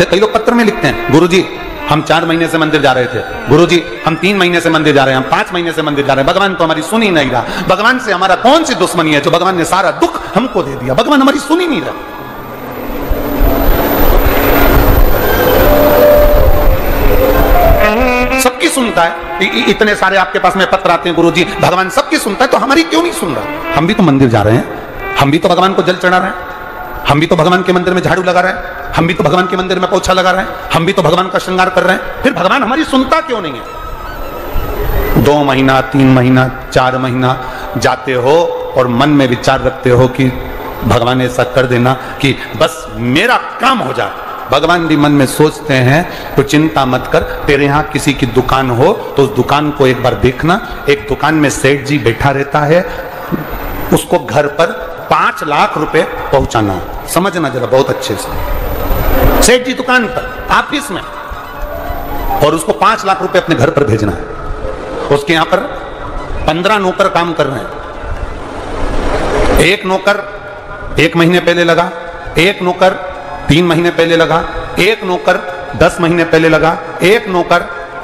कई लोग पत्र में लिखते हैं, गुरुजी हम 4 महीने से मंदिर जा रहे थे, गुरुजी हम 3 महीने से मंदिर जा रहे हैं, हम 5 महीने से मंदिर जा रहे हैं, भगवान तो हमारी सुन ही नहीं रहा। भगवान से हमारा कौन सी दुश्मनी है जो भगवान ने सारा दुख हमको दे दिया? भगवान हमारी सुन ही नहीं रहा। सबकी सुनता है, इतने सारे आपके पास में पत्र आते हैं, गुरुजी भगवान सबकी सुनता है तो हमारी क्यों नहीं सुन रहा? हम भी तो मंदिर जा रहे हैं, हम भी तो भगवान को जल चढ़ा रहे हैं, हम भी तो भगवान के मंदिर में झाड़ू लगा रहे हैं, हम भी तो भगवान के मंदिर में पोछा लगा रहे हैं, हम भी तो भगवान का श्रृंगार कर रहे हैं, फिर भगवान हमारी सुनता क्यों नहीं है? 2 महीना 3 महीना 4 महीना जाते हो और मन में विचार रखते हो कि भगवान ऐसा कर देना कि बस मेरा काम हो जाए। भगवान भी मन में सोचते हैं तो चिंता मत कर, तेरे यहाँ किसी की दुकान हो तो उस दुकान को एक बार देखना। एक दुकान में सेठ जी बैठा रहता है, उसको घर पर 5 लाख रुपए पहुंचाना। समझना जरा बहुत अच्छे से, सेठ जी दुकान पर ऑफिस में, और उसको 5 लाख रुपए अपने घर पर भेजना है। उसके यहां पर 15 नौकर काम कर रहे हैं। एक नौकर 1 महीने पहले लगा, एक नौकर 3 महीने पहले लगा, एक नौकर 10 महीने पहले लगा, एक नौकर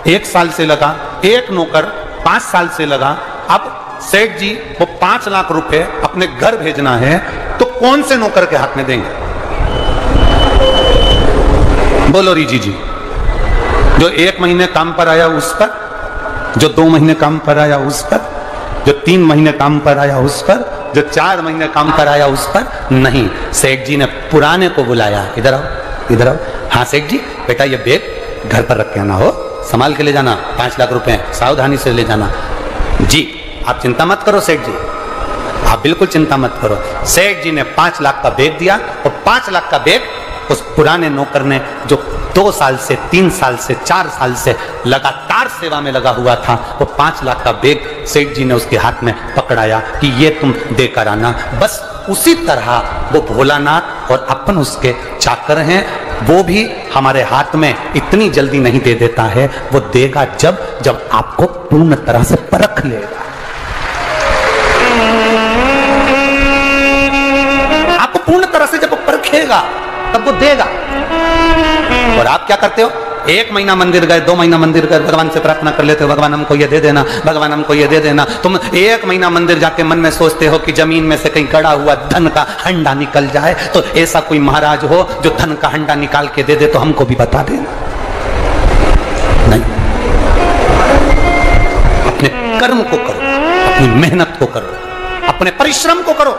1 साल से लगा, एक नौकर 5 साल से लगा। अब सेठ जी वो 5 लाख रुपए अपने घर भेजना है तो कौन से नौकर के हाथ में देंगे? बोलो रीजी जी। जो 1 महीने काम पर आया उस पर, जो 2 महीने काम पर आया उस पर, जो 3 महीने काम पर आया उस पर, जो 4 महीने काम पर आया उस पर नहीं। सेठ जी ने पुराने को बुलाया, इधर आओ इधर आओ। हाँ सेठ जी बेटा ये बैग घर पर रख के आना, हो संभाल के ले जाना, 5 लाख रुपए सावधानी से ले जाना। जी आप चिंता मत करो सेठ जी, आप बिल्कुल चिंता मत करो। सेठ जी ने 5 लाख का बैग दिया और 5 लाख का बैग उस पुराने नौकर ने जो 2 साल से 3 साल से 4 साल से लगातार सेवा में लगा हुआ था, वो 5 लाख का बैग सेठ जी ने उसके हाथ में पकड़ाया कि ये तुम देकर आना। बस उसी तरह वो भोलानाथ और अपन उसके चाकर हैं, वो भी हमारे हाथ में इतनी जल्दी नहीं दे देता है, वो देगा जब आपको पूर्ण तरह से परख लेगा। आपको पूर्ण तरह से जब वो परखेगा तब वो देगा। और आप क्या करते हो? 1 महीना मंदिर गए, 2 महीना मंदिर गए, भगवान से प्रार्थना कर लेते हो, भगवान हमको ये दे देना, भगवान हमको ये दे देना। तुम 1 महीना मंदिर जाके मन में सोचते हो कि जमीन में से कहीं गड़ा हुआ धन का हंडा निकल जाए, तो ऐसा कोई महाराज हो जो धन का हंडा निकाल के दे दे तो हमको भी बता देना। नहीं, अपने कर्म को करो, अपनी मेहनत को करो, अपने परिश्रम को करो।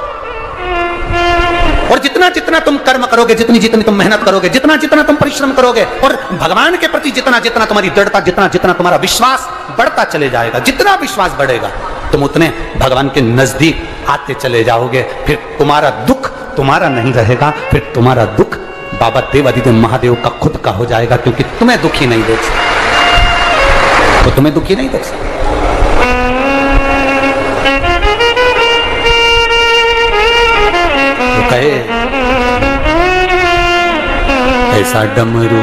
और जितना जितना तुम कर्म करोगे, जितनी जितनी तुम मेहनत करोगे, जितना जितना तुम परिश्रम करोगे, और भगवान के प्रति जितना जितना तुम्हारी दृढ़ता, जितना जितना तुम्हारा विश्वास बढ़ता चले जाएगा, जितना विश्वास बढ़ेगा तुम उतने भगवान के नजदीक आते चले जाओगे। फिर तुम्हारा दुख तुम्हारा नहीं रहेगा, फिर तुम्हारा दुख बाबा देवादिदेव महादेव का खुद का हो जाएगा, क्योंकि तुम्हें दुखी नहीं देख सकते, तो तुम्हें दुखी नहीं देख सकते। कहे ऐसा डमरू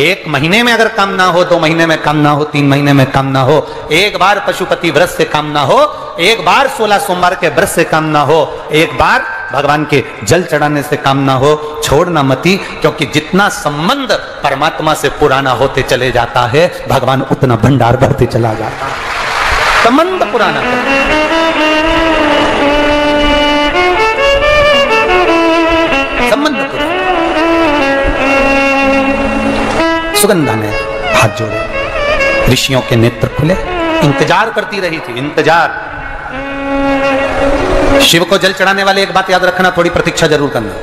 1 महीने में अगर काम ना हो, 2 महीने में काम ना हो, 3 महीने में काम ना हो, 1 बार पशुपति व्रत से काम ना हो, 1 बार 16 सोमवार के व्रत से काम ना हो, 1 बार भगवान के जल चढ़ाने से काम ना हो, छोड़ना मती। क्योंकि जितना संबंध परमात्मा से पुराना होते चले जाता है, भगवान उतना भंडार बढ़ते चला जाता है। संबंध पुराना संबंध पुराना। सुगंधा ने हाथ जोड़े, ऋषियों के नेत्र खुले, इंतजार करती रही थी, इंतजार। शिव को जल चढ़ाने वाले एक बात याद रखना, थोड़ी प्रतीक्षा जरूर करना।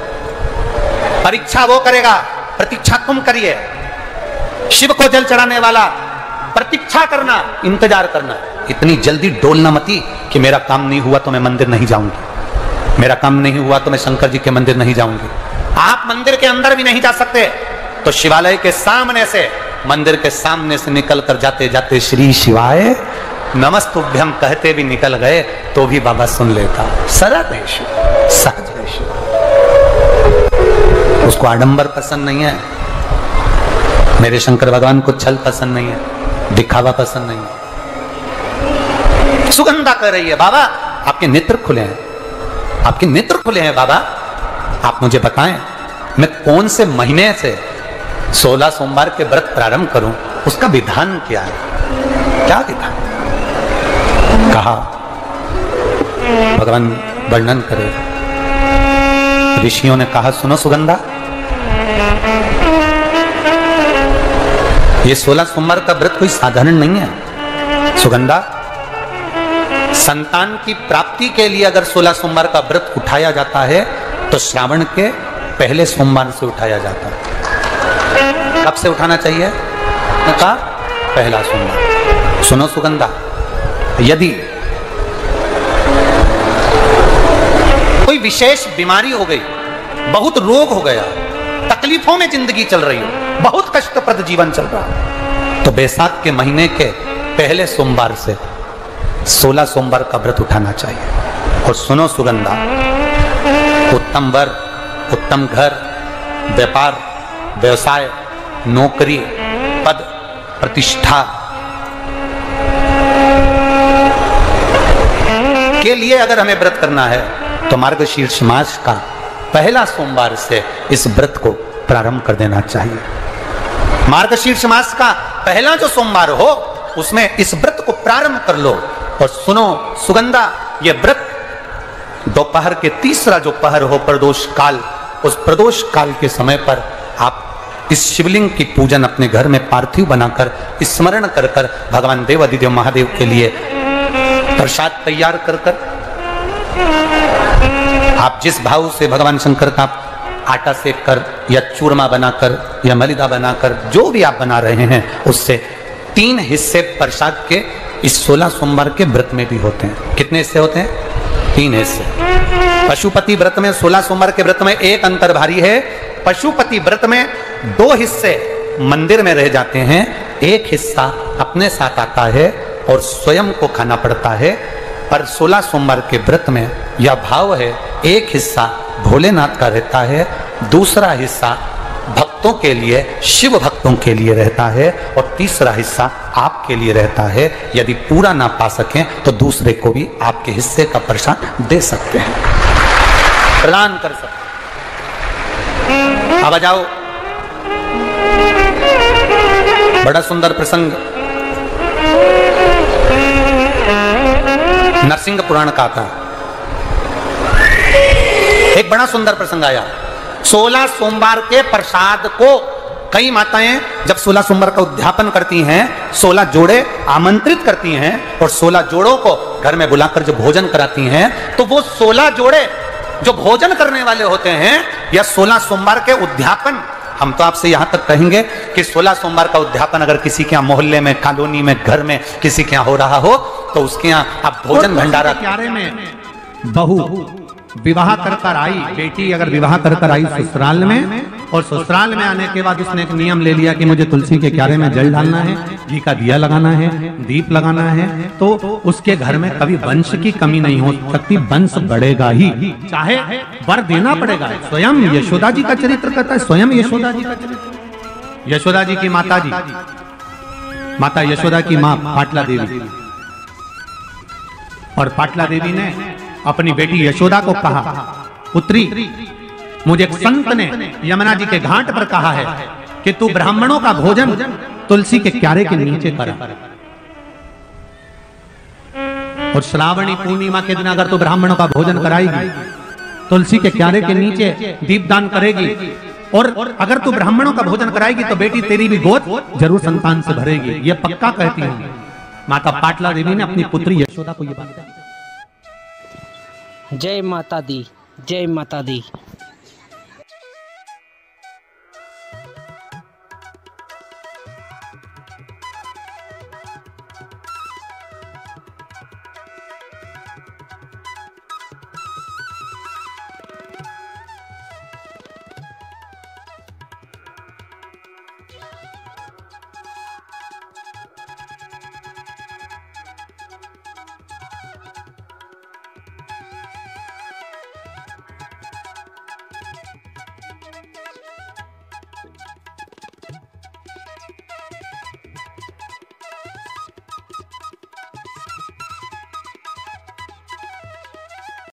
परीक्षा वो करेगा, प्रतीक्षा तुम करिए। शिव को जल चढ़ाने वाला प्रतीक्षा करना, इंतजार करना। इतनी जल्दी डोलना मती कि मेरा काम नहीं हुआ तो मैं मंदिर नहीं जाऊंगी, मेरा काम नहीं हुआ तो मैं शंकर जी के मंदिर नहीं जाऊंगी। आप मंदिर के अंदर भी नहीं जा सकते, तो शिवालय के सामने से, मंदिर के सामने से निकल कर जाते जाते श्री शिवाय नमस्तुभ्यम कहते भी निकल गए तो भी बाबा सुन लेता। सरल है शिव, सहज है शिव। उसको आडंबर पसंद नहीं है, मेरे शंकर भगवान को छल पसंद नहीं है, दिखावा पसंद नहीं है। सुगंधा कह रही है, बाबा आपके नेत्र खुले हैं, आपके नेत्र खुले हैं बाबा, आप मुझे बताएं मैं कौन से महीने से 16 सोमवार के व्रत प्रारंभ करूं, उसका विधान क्या है? क्या विधान? कहा भगवान वर्णन करे। ऋषियों ने कहा सुनो सुगंधा, ये 16 सोमवार का व्रत कोई साधारण नहीं है। सुगंधा, संतान की प्राप्ति के लिए अगर 16 सोमवार का व्रत उठाया जाता है तो श्रावण के पहले सोमवार से उठाया जाता है। कब से उठाना चाहिए? कहा पहला सोमवार। सुनो सुगंधा, यदि कोई विशेष बीमारी हो गई, बहुत रोग हो गया, तकलीफों में जिंदगी चल रही हो, बहुत कष्टप्रद जीवन चल रहा, तो बैसाख के महीने के पहले सोमवार से 16 सोमवार का व्रत उठाना चाहिए। और सुनो सुगंधा, उत्तम वर, उत्तम घर, व्यापार, व्यवसाय, नौकरी, पद, प्रतिष्ठा के लिए अगर हमें व्रत करना है तो मार्गशीर्ष मास का पहला सोमवार से इस व्रत को प्रारंभ कर देना चाहिए। मार्गशीर्ष मास का पहला जो सोमवार हो उसमें इस व्रत को प्रारंभ कर लो। और सुनो सुगंधा, ये व्रत दोपहर के तीसरा जो पहर हो प्रदोष काल, उस प्रदोष काल के समय पर आप इस शिवलिंग की पूजन अपने घर में पार्थिव बनाकर स्मरण कर कर भगवान देव अधिदेव महादेव के लिए प्रसाद तैयार कर कर, आप जिस भाव से भगवान शंकर का आटा सेक कर या चूरमा बनाकर या मलिदा बनाकर जो भी आप बना रहे हैं, उससे 3 हिस्से प्रसाद के इस 16 सोमवार के व्रत में भी होते हैं। कितने हिस्से होते हैं? 3 हिस्से। पशुपति व्रत में 16 सोमवार के व्रत में एक अंतर भारी है। पशुपति व्रत में 2 हिस्से मंदिर में रह जाते हैं, एक हिस्सा अपने साथ आता है और स्वयं को खाना पड़ता है। पर 16 सोमवार के व्रत में यह भाव है, एक हिस्सा भोलेनाथ का रहता है, दूसरा हिस्सा भक्तों के लिए, शिव भक्तों के लिए रहता है, और तीसरा हिस्सा आपके लिए रहता है। यदि पूरा ना पा सकें तो दूसरे को भी आपके हिस्से का प्रसाद दे सकते हैं, प्रदान कर सकते हैं। अब आ जाओ, बड़ा सुंदर प्रसंग नरसिंह पुराण का था। एक बड़ा सुंदर प्रसंग आया। 16 सोमवार के प्रसाद को कई माताएं जब 16 सोमवार का उद्यापन करती हैं, 16 जोड़े आमंत्रित करती हैं और 16 जोड़ों को घर में बुलाकर जब भोजन कराती हैं, तो वो 16 जोड़े जो भोजन करने वाले होते हैं या 16 सोमवार के उद्यापन, हम तो आपसे यहां तक कहेंगे कि 16 सोमवार का उद्यापन अगर किसी के यहाँ मोहल्ले में, कॉलोनी में, घर में किसी के यहाँ हो रहा हो तो उसके यहाँ आप भोजन भंडारा। क्यारे में बहू विवाह कर कर आई, बेटी अगर विवाह कर कर आई ससुराल में, और ससुराल में आने के बाद उसने एक नियम ले लिया कि मुझे तुलसी के क्यारे में जल डालना है, घी का दिया लगाना है, दीप लगाना है, तो उसके घर में कभी वंश की कमी नहीं हो सकती, वंश बढ़ेगा ही, चाहे वर देना पड़ेगा। स्वयं यशोदा जी का चरित्र कहता है, स्वयं यशोदा जी का चरित्र, यशोदा जी की माता जी, माता यशोदा की माँ पाटला देवी, और पाटला देवी ने अपनी बेटी यशोदा को कहा, पुत्री मुझे एक संत ने यमुना जी के घाट पर कहा है कि तू ब्राह्मणों का भोजन तुलसी के क्यारे के नीचे करा, और श्रावणी पूर्णिमा के दिन अगर तू ब्राह्मणों का भोजन कराएगी, तुलसी के क्यारे के नीचे दीपदान करेगी, और अगर तू ब्राह्मणों का भोजन कराएगी तो बेटी तेरी भी गोद जरूर संतान से भरेगी, ये पक्का कहती है माता पाटला देवी ने अपनी पुत्री यशोदा को ये बात कही। जय माता दी, जय माता दी।